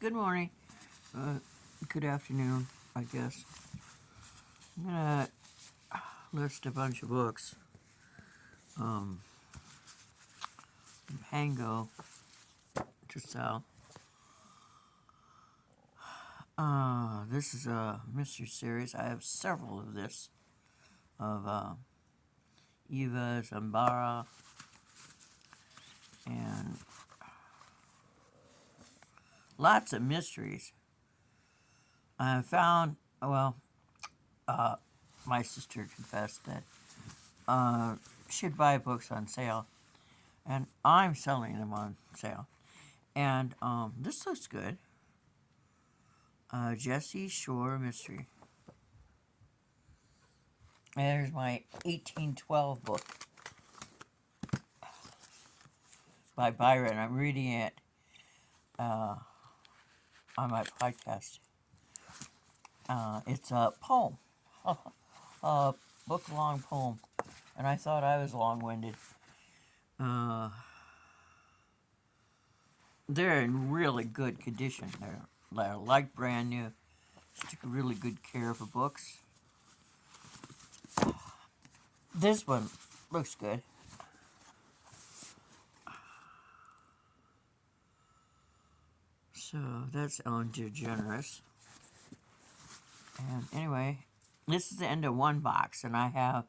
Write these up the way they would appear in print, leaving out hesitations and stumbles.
Good morning. Good afternoon, I guess. I'm gonna list a bunch of books. Um, Pango to sell. This is a mystery series. I have several of this. Of Eva Zambara and lots of mysteries. I found, my sister confessed that she'd buy books on sale, and I'm selling them on sale. And this looks good. Jesse Shore Mystery. And there's my 1812 book by Byron. I'm reading it on my podcast. It's a poem, a book-long poem, and I thought I was long-winded. They're in really good condition. They're like brand new. She took really good care of her books. This one looks good. So that's Ellen DeGeneres. And anyway, this is the end of one box, and I have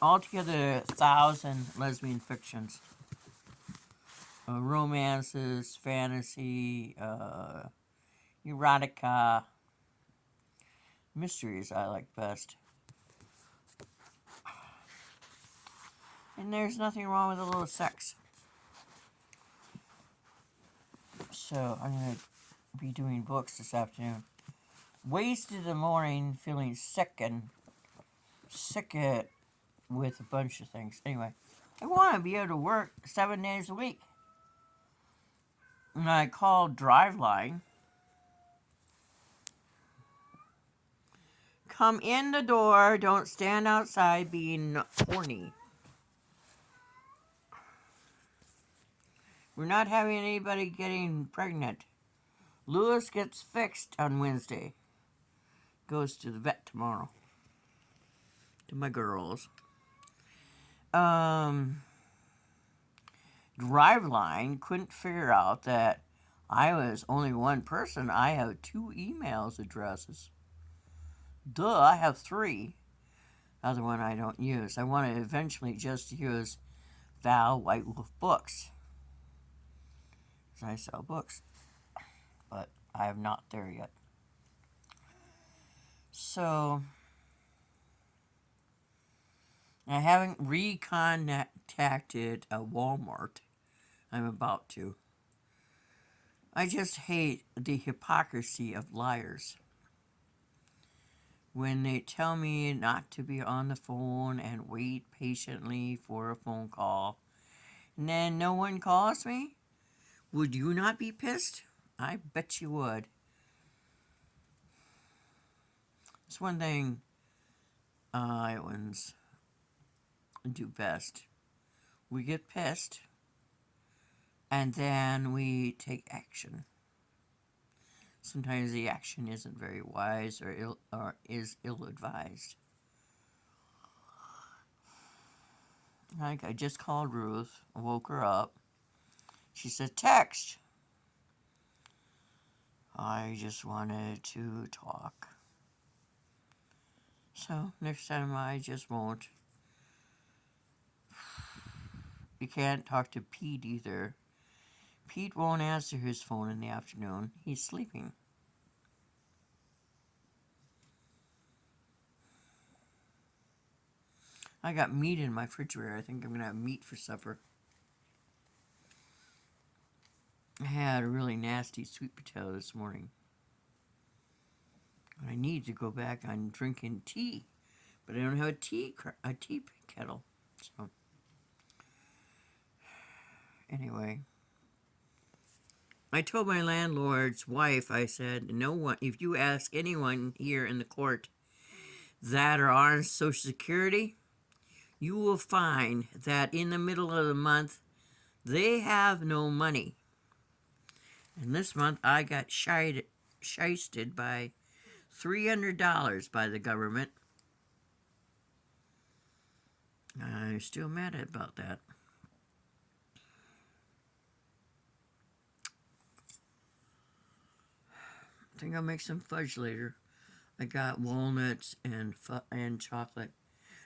altogether 1,000 lesbian fictions. Romances, fantasy, erotica, mysteries I like best. And there's nothing wrong with a little sex. So I'm going to be doing books this afternoon. Wasted the morning feeling sick with a bunch of things. Anyway, I want to be able to work 7 days a week. And I called Driveline. Come in the door. Don't stand outside being horny. We're not having anybody getting pregnant. Lewis gets fixed on Wednesday. Goes to the vet tomorrow. To my girls. Driveline couldn't figure out that I was only one person. I have 2 emails addresses. Duh, I have 3. Other one I don't use. I want to eventually just use Val White Wolf Books. Because I sell books. But I am not there yet. So, I haven't recontacted a Walmart. I'm about to. I just hate the hypocrisy of liars. When they tell me not to be on the phone and wait patiently for a phone call, and then no one calls me, would you not be pissed? I bet you would. It's one thing Iowans do best. We get pissed, and then we take action. Sometimes the action isn't very wise or is ill-advised. Like, I just called Ruth, woke her up. She said, text. I just wanted to talk. So, next time I just won't. You can't talk to Pete either. Pete won't answer his phone in the afternoon. He's sleeping. I got meat in my refrigerator. I think I'm going to have meat for supper. I had a really nasty sweet potato this morning. I need to go back on drinking tea, but I don't have a tea kettle. So, anyway, I told my landlord's wife, I said, no one, if you ask anyone here in the court that are on Social Security, you will find that in the middle of the month, they have no money. And this month I got shysted by $300 by the government. I'm still mad about that. I think I'll make some fudge later. I got walnuts and chocolate.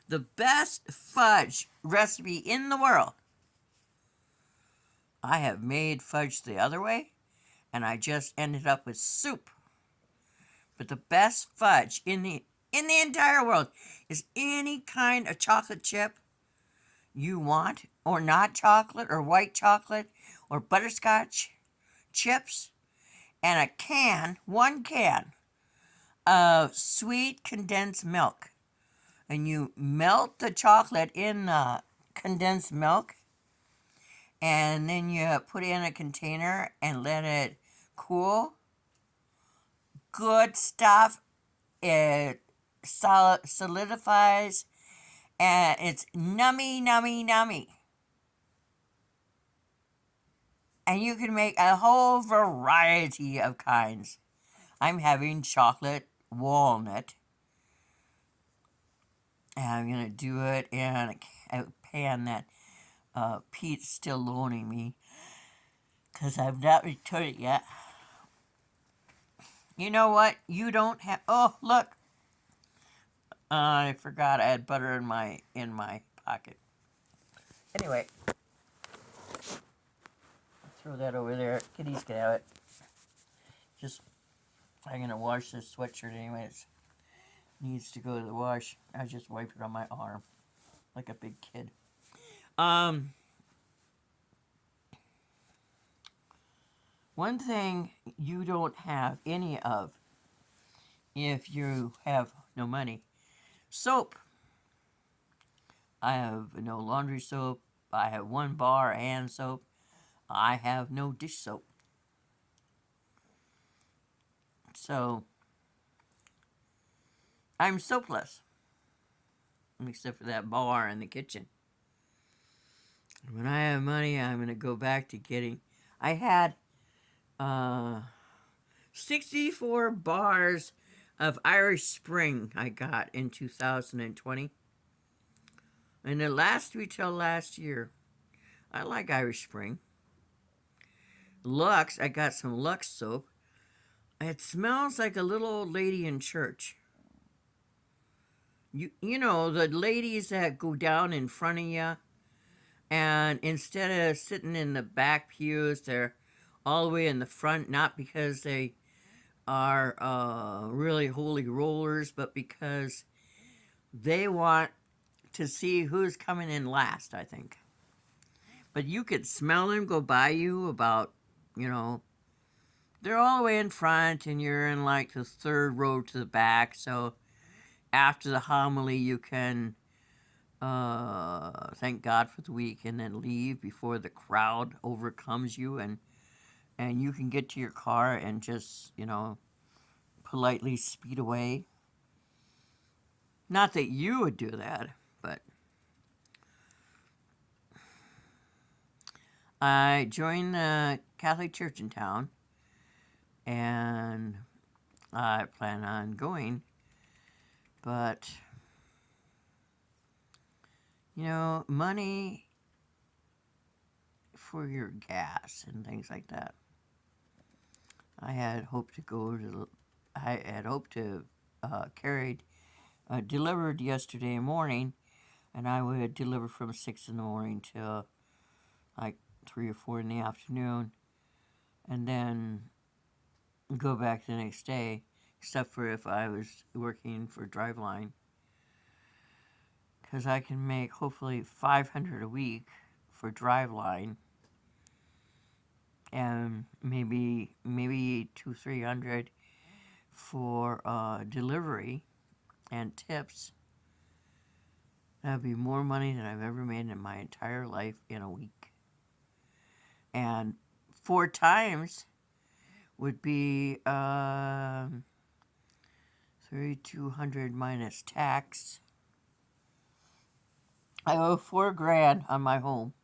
The best fudge recipe in the world. I have made fudge the other way, and I just ended up with soup. But the best fudge in the entire world is any kind of chocolate chip you want, or not chocolate, or white chocolate, or butterscotch chips, and one can of sweet condensed milk. And you melt the chocolate in the condensed milk, and then you put it in a container and let it cool. Good stuff. It solidifies, and it's nummy, nummy, nummy. And you can make a whole variety of kinds. I'm having chocolate walnut, and I'm going to do it in a pan that Pete's still loaning me, because I've not returned it yet. You know what? You don't have... Oh, look! I forgot I had butter in my pocket. Anyway, throw that over there. Kitties can have it. I'm gonna wash this sweatshirt anyway. It needs to go to the wash. I just wipe it on my arm like a big kid. One thing you don't have any of if you have no money: soap. I have no laundry soap. I have one bar hand soap. I have no dish soap. So I'm soapless, except for that bar in the kitchen. When I have money, I'm going to go back to getting... I had 64 bars of Irish Spring I got in 2020. And it lasted me till last year. I like Irish Spring. Lux, I got some Lux soap. It smells like a little old lady in church. You know, the ladies that go down in front of you, and instead of sitting in the back pews, they're all the way in the front, not because they are really holy rollers, but because they want to see who's coming in last, I think. But you could smell them go by you about, they're all the way in front, and you're in like the third row to the back. So after the homily, you can thank God for the week and then leave before the crowd overcomes you, and you can get to your car and just, politely speed away. Not that you would do that, but I joined the Catholic Church in town, and I plan on going, but money for your gas and things like that. I had hoped to delivered yesterday morning, and I would deliver from 6 in the morning till like 3 or 4 in the afternoon, and then go back the next day, except for if I was working for Driveline, because I can make hopefully $500 a week for Driveline, and maybe $200-300 for delivery and tips. That would be more money than I've ever made in my entire life in a week. And 4 times would be $3,200 minus tax. I owe $4,000 on my home.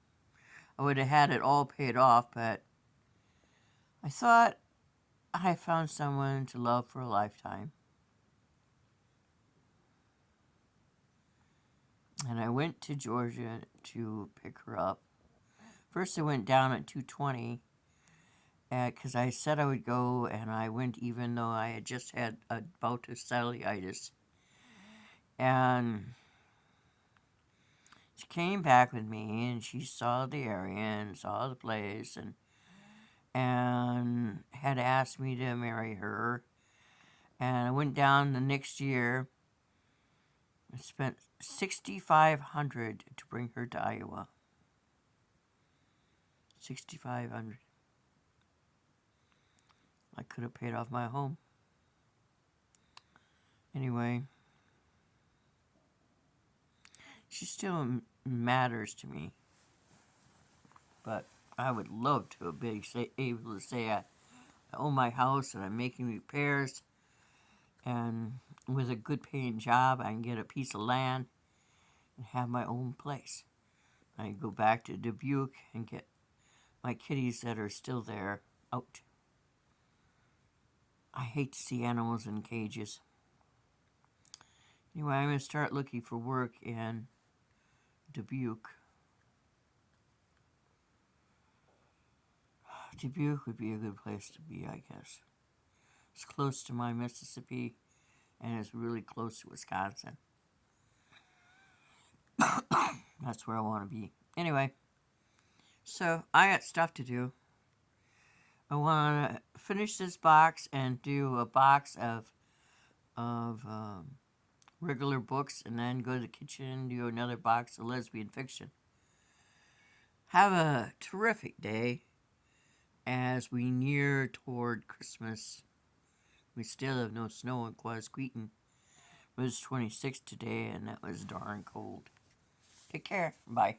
I would have had it all paid off, but I thought I found someone to love for a lifetime. And I went to Georgia to pick her up. First, I went down at 220 because I said I would go, and I went even though I had just had a bout of cellulitis. And she came back with me, and she saw the area and saw the place, and had asked me to marry her. And I went down the next year. I spent $6,500 to bring her to Iowa. $6,500. I could have paid off my home. Anyway, she still matters to me. But I would love to be able to say I own my house and I'm making repairs, and with a good paying job I can get a piece of land and have my own place. I can go back to Dubuque and get my kitties that are still there out. I hate to see animals in cages. Anyway, I'm going to start looking for work in Dubuque. Dubuque would be a good place to be, I guess. It's close to my Mississippi, and it's really close to Wisconsin. That's where I want to be. Anyway, so I got stuff to do. I want to finish this box and do a box of regular books, and then go to the kitchen and do another box of lesbian fiction. Have a terrific day as we near toward Christmas. We still have no snow in Quasqueton. It was 26 today, and that was darn cold. Take care. Bye.